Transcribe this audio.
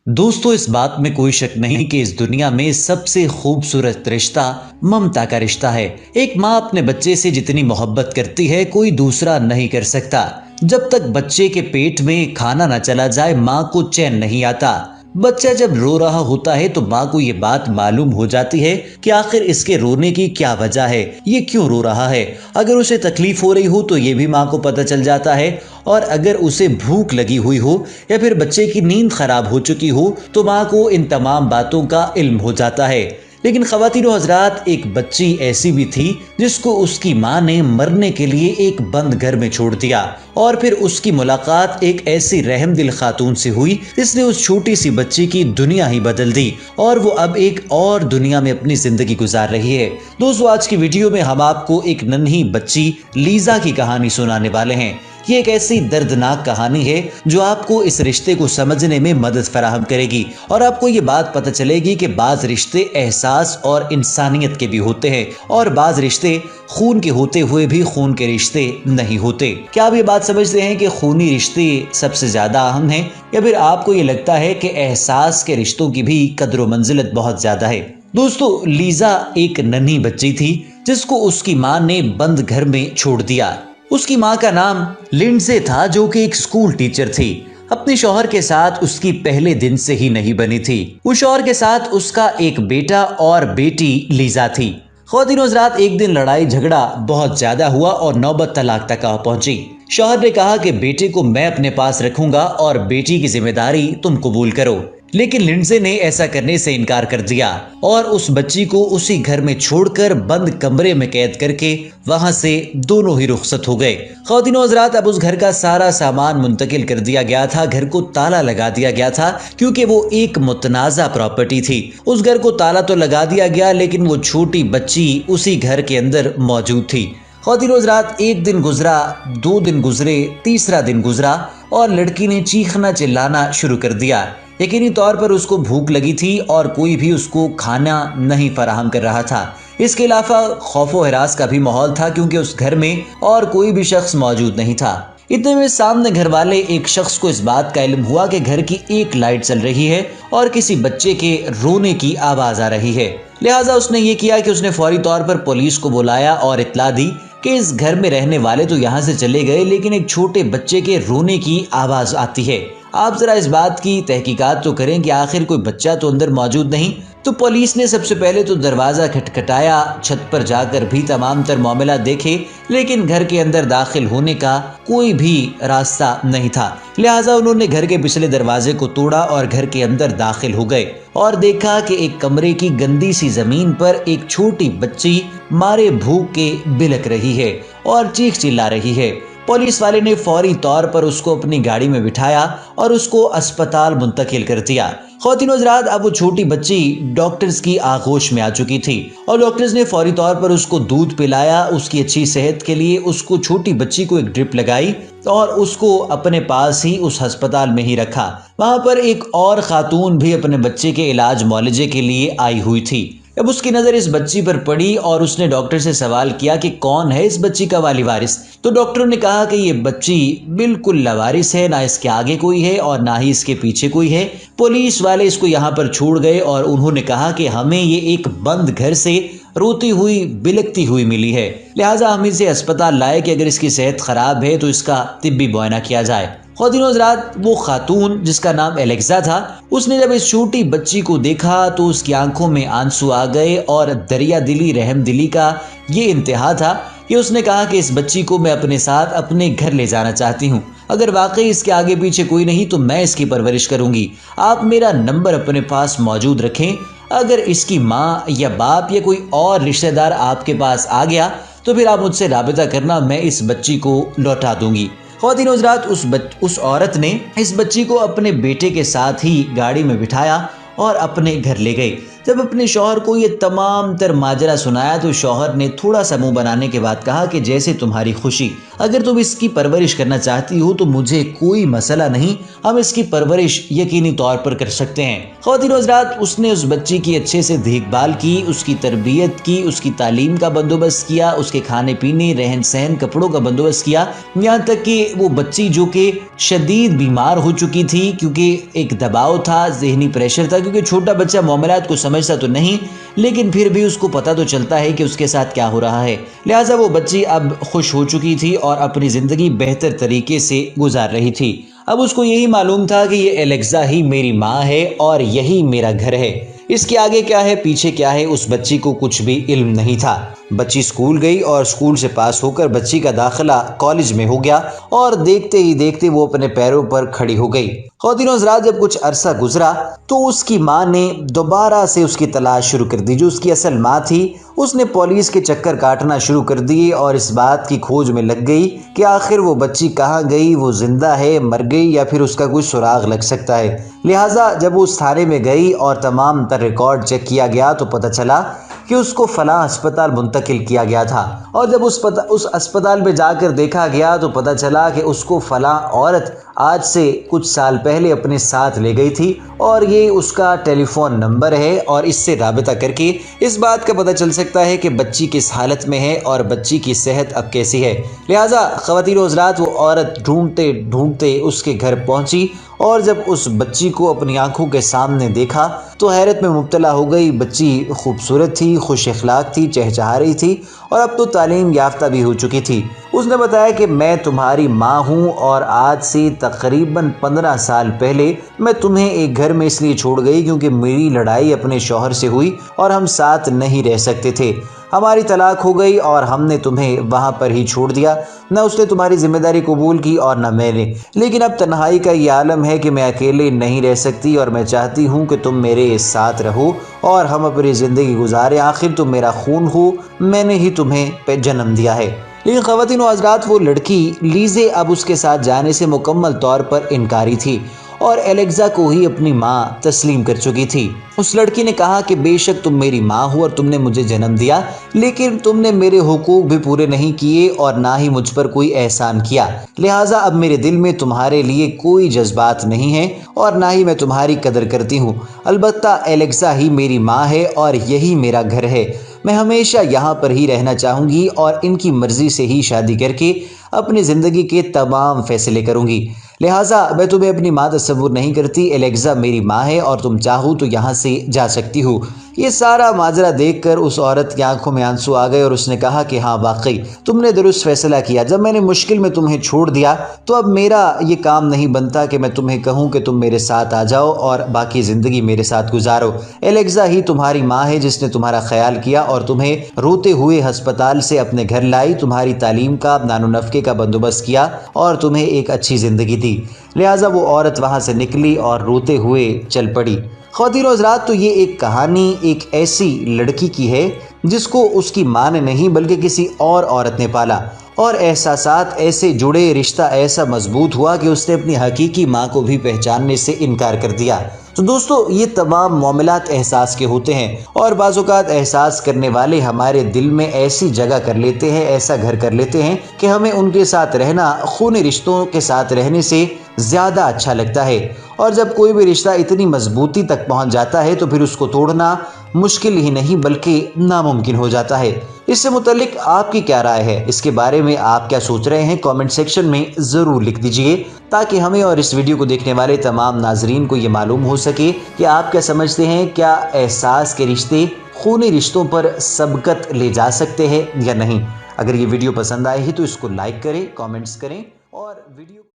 दोस्तों, इस बात में कोई शक नहीं कि इस दुनिया में सबसे खूबसूरत रिश्ता ममता का रिश्ता है। एक माँ अपने बच्चे से जितनी मोहब्बत करती है कोई दूसरा नहीं कर सकता। जब तक बच्चे के पेट में खाना न चला जाए माँ को चैन नहीं आता। बच्चा जब रो रहा होता है तो माँ को ये बात मालूम हो जाती है कि आखिर इसके रोने की क्या वजह है, ये क्यों रो रहा है। अगर उसे तकलीफ हो रही हो तो ये भी माँ को पता चल जाता है, और अगर उसे भूख लगी हुई हो या फिर बच्चे की नींद खराब हो चुकी हो तो माँ को इन तमाम बातों का इल्म हो जाता है। लेकिन ख़वातीन और हज़रात, एक बच्ची ऐसी भी थी जिसको उसकी माँ ने मरने के लिए एक बंद घर में छोड़ दिया, और फिर उसकी मुलाकात एक ऐसी रहमदिल खातून से हुई जिसने उस छोटी सी बच्ची की दुनिया ही बदल दी, और वो अब एक और दुनिया में अपनी जिंदगी गुजार रही है। दोस्तों, आज की वीडियो में हम आपको एक नन्ही बच्ची लीजा की कहानी सुनाने वाले हैं। ये एक ऐसी दर्दनाक कहानी है जो आपको इस रिश्ते को समझने में मदद फराहम करेगी, और आपको ये बात पता चलेगी कि बाज रिश्ते एहसास और इंसानियत के भी होते हैं, और बाज रिश्ते खून के होते हुए भी खून के रिश्ते नहीं होते। क्या आप ये बात समझते हैं कि खूनी रिश्ते सबसे ज्यादा अहम हैं, या फिर आपको ये लगता है कि एहसास के रिश्तों की भी कदर व मंजिलत बहुत ज्यादा है। दोस्तों, लीजा एक नन्ही बच्ची थी जिसको उसकी माँ ने बंद घर में छोड़ दिया। उसकी माँ का नाम लिंडसे था, जो कि एक स्कूल टीचर थी। अपने शौहर के साथ उसकी पहले दिन से ही नहीं बनी थी। उस शौहर के साथ उसका एक बेटा और बेटी लीजा थी। ख़वातीन और हज़रात, एक दिन लड़ाई झगड़ा बहुत ज्यादा हुआ और नौबत तलाक तक आ पहुंची। शौहर ने कहा कि बेटे को मैं अपने पास रखूंगा और बेटी की जिम्मेदारी तुम कबूल करो, लेकिन लिंडसे ने ऐसा करने से इनकार कर दिया और उस बच्ची को उसी घर में छोड़कर बंद कमरे में कैद करके वहां से दोनों ही रुखसत हो गए। ख़वातीन और हज़रात, अब उस घर का सारा सामान मुंतकिल कर दिया गया था। घर को ताला लगा दिया गया था क्योंकि वो एक मुतनाज़ा प्रॉपर्टी थी। उस घर को ताला तो लगा दिया गया, लेकिन वो छोटी बच्ची उसी घर के अंदर मौजूद थी। ख़वातीन और हज़रात, एक दिन गुजरा, 2 दिन गुजरे, तीसरा दिन गुजरा और लड़की ने चीखना चिल्लाना शुरू कर दिया। यकीनी तौर पर उसको भूख लगी थी और कोई भी उसको खाना नहीं फराहम कर रहा था। इसके अलावा खौफ व हिरास का भी माहौल था क्योंकि उस घर में और कोई भी शख्स मौजूद नहीं था। इतने में सामने घर वाले एक शख्स को इस बात का इल्म हुआ कि घर की एक लाइट चल रही है और किसी बच्चे के रोने की आवाज आ रही है। लिहाजा उसने ये किया कि उसने फौरी तौर पर पुलिस को बुलाया और इत्तला दी कि इस घर में रहने वाले तो यहाँ से चले गए, लेकिन एक छोटे बच्चे के रोने की आवाज आती है। आप जरा इस बात की तहकीकात तो करें कि आखिर कोई बच्चा तो अंदर मौजूद नहीं। तो पुलिस ने सबसे पहले तो दरवाजा खटखटाया, छत पर जाकर भी तमाम तर मामला देखे, लेकिन घर के अंदर दाखिल होने का कोई भी रास्ता नहीं था। लिहाजा उन्होंने घर के पिछले दरवाजे को तोड़ा और घर के अंदर दाखिल हो गए और देखा कि एक कमरे की गंदी सी जमीन पर एक छोटी बच्ची मारे भूख के बिलक रही है और चीख चिल्ला रही है। पुलिस वाले ने फौरी तौर पर उसको अपनी गाड़ी में बिठाया और उसको अस्पताल मुंतकिल कर दिया। ख़वातीन और हज़रात, अब वो छोटी बच्ची डॉक्टर्स की आगोश में आ चुकी थी और डॉक्टर्स ने फौरी तौर पर उसको दूध पिलाया। उसकी अच्छी सेहत के लिए उसको छोटी बच्ची को एक ड्रिप लगाई और उसको अपने पास ही उस अस्पताल में ही रखा। वहां पर एक और खातून भी अपने बच्चे के इलाज मुआलजे के लिए आई हुई थी। अब उसकी नज़र इस बच्ची पर पड़ी और उसने डॉक्टर से सवाल किया कि कौन है इस बच्ची का वाली वारिस। तो डॉक्टरों ने कहा कि ये बच्ची बिल्कुल लावारिस है, ना इसके आगे कोई है और ना ही इसके पीछे कोई है। पुलिस वाले इसको यहाँ पर छोड़ गए और उन्होंने कहा कि हमें ये एक बंद घर से रोती हुई बिलकती हुई मिली है, लिहाजा हम इसे अस्पताल लाए कि अगर इसकी सेहत खराब है तो इसका तिब्बी मुआयना किया जाए। ख़वातीन और हज़रात, वो खातून जिसका नाम एलेक्सा था, उसने जब इस छोटी बच्ची को देखा तो उसकी आंखों में आंसू आ गए और दरिया दिली रहम दिली का ये इंतहा था कि उसने कहा कि इस बच्ची को मैं अपने साथ अपने घर ले जाना चाहती हूँ। अगर वाकई इसके आगे पीछे कोई नहीं तो मैं इसकी परवरिश करूंगी। आप मेरा नंबर अपने पास मौजूद रखें। अगर इसकी माँ या बाप या कोई और रिश्तेदार आपके पास आ गया तो फिर आप मुझसे राबिता करना, मैं इस बच्ची को लौटा दूंगी। ख़वातीन और हज़रात, उस औरत ने इस बच्ची को अपने बेटे के साथ ही गाड़ी में बिठाया और अपने घर ले गई। जब अपने शौहर को ये तमाम तर माजरा सुनाया तो शौहर ने थोड़ा सा मुंह बनाने के बाद कहा कि जैसे तुम्हारी खुशी, अगर तुम इसकी परवरिश करना चाहती हो तो मुझे कोई मसला नहीं, हम इसकी परवरिश यकीनी तौर पर कर सकते हैं। ख़वातीन व हज़रात, उसने उस बच्ची की अच्छे से देखभाल की, उसकी तरबियत की, उसकी तालीम का बंदोबस्त किया, उसके खाने पीने, रहन सहन, कपड़ों का बंदोबस्त किया, यहाँ तक कि वो बच्ची जो कि शदीद बीमार हो चुकी थी क्योंकि एक दबाव था, ज़हनी प्रेशर था, क्योंकि छोटा बच्चा मामलात को समझता तो नहीं, लेकिन फिर भी उसको पता तो चलता है कि उसके साथ क्या हो रहा है। लिहाजा वो बच्ची अब खुश हो चुकी थी और अपनी ज़िंदगी बेहतर तरीके से गुजार रही थी। अब उसको यही मालूम था कि ये एलेक्सा ही मेरी माँ है और यही मेरा घर है। इसके आगे क्या है, पीछे क्या है, उस बच्ची को कुछ भी इल्म नहीं था। बच्ची स्कूल गई और स्कूल से पास होकर बच्ची का दाखिला कॉलेज में हो गया और देखते ही देखते वो अपने पैरों पर खड़ी हो गई। ख़वातीन व हज़रात, जब कुछ अरसा गुजरा तो उसकी माँ ने दोबारा से उसकी तलाश शुरू कर दी। जो उसकी असल माँ थी उसने पुलिस के चक्कर काटना शुरू कर दिए और इस बात की खोज में लग गई कि आखिर वो बच्ची कहाँ गई, वो जिंदा है, मर गई या फिर उसका कोई सुराग लग सकता है। लिहाजा जब वो उस थाने में गई और तमाम तर रिकॉर्ड चेक किया गया तो पता चला कि उसको फलां अस्पताल मुंतकिल किया गया था। और जब उस अस्पताल में जाकर देखा गया तो पता चला कि उसको फलां औरत आज से कुछ साल पहले अपने साथ ले गई थी और ये उसका टेलीफोन नंबर है और इससे राबिता करके इस बात का पता चल सकता है कि बच्ची किस हालत में है और बच्ची की सेहत अब कैसी है। लिहाजा ख़वातीन व हज़रात, वो औरत ढूंढते ढूंढते उसके घर पहुंची और जब उस बच्ची को अपनी आंखों के सामने देखा तो हैरत में मुब्तला हो गई। बच्ची खूबसूरत थी, खुश अखलाक थी, चहचहा रही थी और अब तो तालीम याफ्ता भी हो चुकी थी। उसने बताया कि मैं तुम्हारी माँ हूँ और आज से तकरीबन 15 साल पहले मैं तुम्हें एक घर में इसलिए छोड़ गई क्योंकि मेरी लड़ाई अपने शौहर से हुई और हम साथ नहीं रह सकते थे। हमारी तलाक हो गई और हमने तुम्हें वहाँ पर ही छोड़ दिया। न उसने तुम्हारी जिम्मेदारी कबूल की और न मैंने, लेकिन अब तन्हाई का ये आलम है कि मैं अकेले नहीं रह सकती और मैं चाहती हूँ कि तुम मेरे साथ रहो और हम अपनी ज़िंदगी गुजारें। आखिर तुम मेरा खून हो, मैंने ही तुम्हें जन्म दिया है। लेकिन ख़वातीन व हज़रात, वो लड़की लीज़े अब उसके साथ जाने से मुकम्मल तौर पर इनकारी थी और एलेक्सा को ही अपनी माँ तस्लीम कर चुकी थी। उस लड़की ने कहा कि बेशक तुम मेरी माँ हो और तुमने मुझे जन्म दिया, लेकिन तुमने मेरे हुकूक भी पूरे नहीं किए और ना ही मुझ पर कोई एहसान किया। लिहाजा अब मेरे दिल में तुम्हारे लिए कोई जज्बात नहीं है और ना ही मैं तुम्हारी कदर करती हूँ। अलबत्ता एलेक्सा ही मेरी माँ है और यही मेरा घर है। मैं हमेशा यहाँ पर ही रहना चाहूँगी और इनकी मर्ज़ी से ही शादी करके अपनी ज़िंदगी के तमाम फ़ैसले करूँगी। लिहाजा मैं तुम्हें अपनी माँ तस्वुर नहीं करती। एलेक्सा मेरी माँ है और तुम चाहो तो यहाँ से जा सकती हो। ये सारा माजरा देखकर उस औरत की आंखों में आंसू आ गए और उसने कहा कि हाँ, वाकई तुमने दुरुस्त फैसला किया। जब मैंने मुश्किल में तुम्हें छोड़ दिया तो अब मेरा ये काम नहीं बनता कि मैं तुम्हें कहूँ कि तुम मेरे साथ आ जाओ और बाकी ज़िंदगी मेरे साथ गुजारो। एलेक्सा ही तुम्हारी माँ है जिसने तुम्हारा ख्याल किया और तुम्हें रोते हुए अस्पताल से अपने घर लाई, तुम्हारी तालीम का, नानो नफ़के का बंदोबस्त किया और तुम्हें एक अच्छी ज़िंदगी दी। लिहाजा वो औरत वहाँ से निकली और रोते हुए चल पड़ी। ख़वातीन व हज़रात, तो ये एक कहानी एक ऐसी लड़की की है जिसको उसकी माँ ने नहीं बल्कि किसी और औरत ने पाला और एहसासात ऐसे जुड़े, रिश्ता ऐसा मजबूत हुआ कि उसने अपनी हकीकी माँ को भी पहचानने से इनकार कर दिया। तो दोस्तों, ये तमाम मामलात एहसास के होते हैं और बाज़ औक़ात एहसास करने वाले हमारे दिल में ऐसी जगह कर लेते हैं, ऐसा घर कर लेते हैं कि हमें उनके साथ रहना खूनी रिश्तों के साथ रहने से ज़्यादा अच्छा लगता है। और जब कोई भी रिश्ता इतनी मजबूती तक पहुंच जाता है तो फिर उसको तोड़ना मुश्किल ही नहीं बल्कि नामुमकिन हो जाता है। इससे मुतल्लिक आपकी क्या राय है, इसके बारे में आप क्या सोच रहे हैं, कमेंट सेक्शन में ज़रूर लिख दीजिए ताकि हमें और इस वीडियो को देखने वाले तमाम नाजरीन को ये मालूम हो सके कि आप क्या समझते हैं, क्या एहसास के रिश्ते खूनी रिश्तों पर सबकत ले जा सकते हैं या नहीं। अगर ये वीडियो पसंद आए ही तो इसको लाइक करें, कमेंट्स करें और वीडियो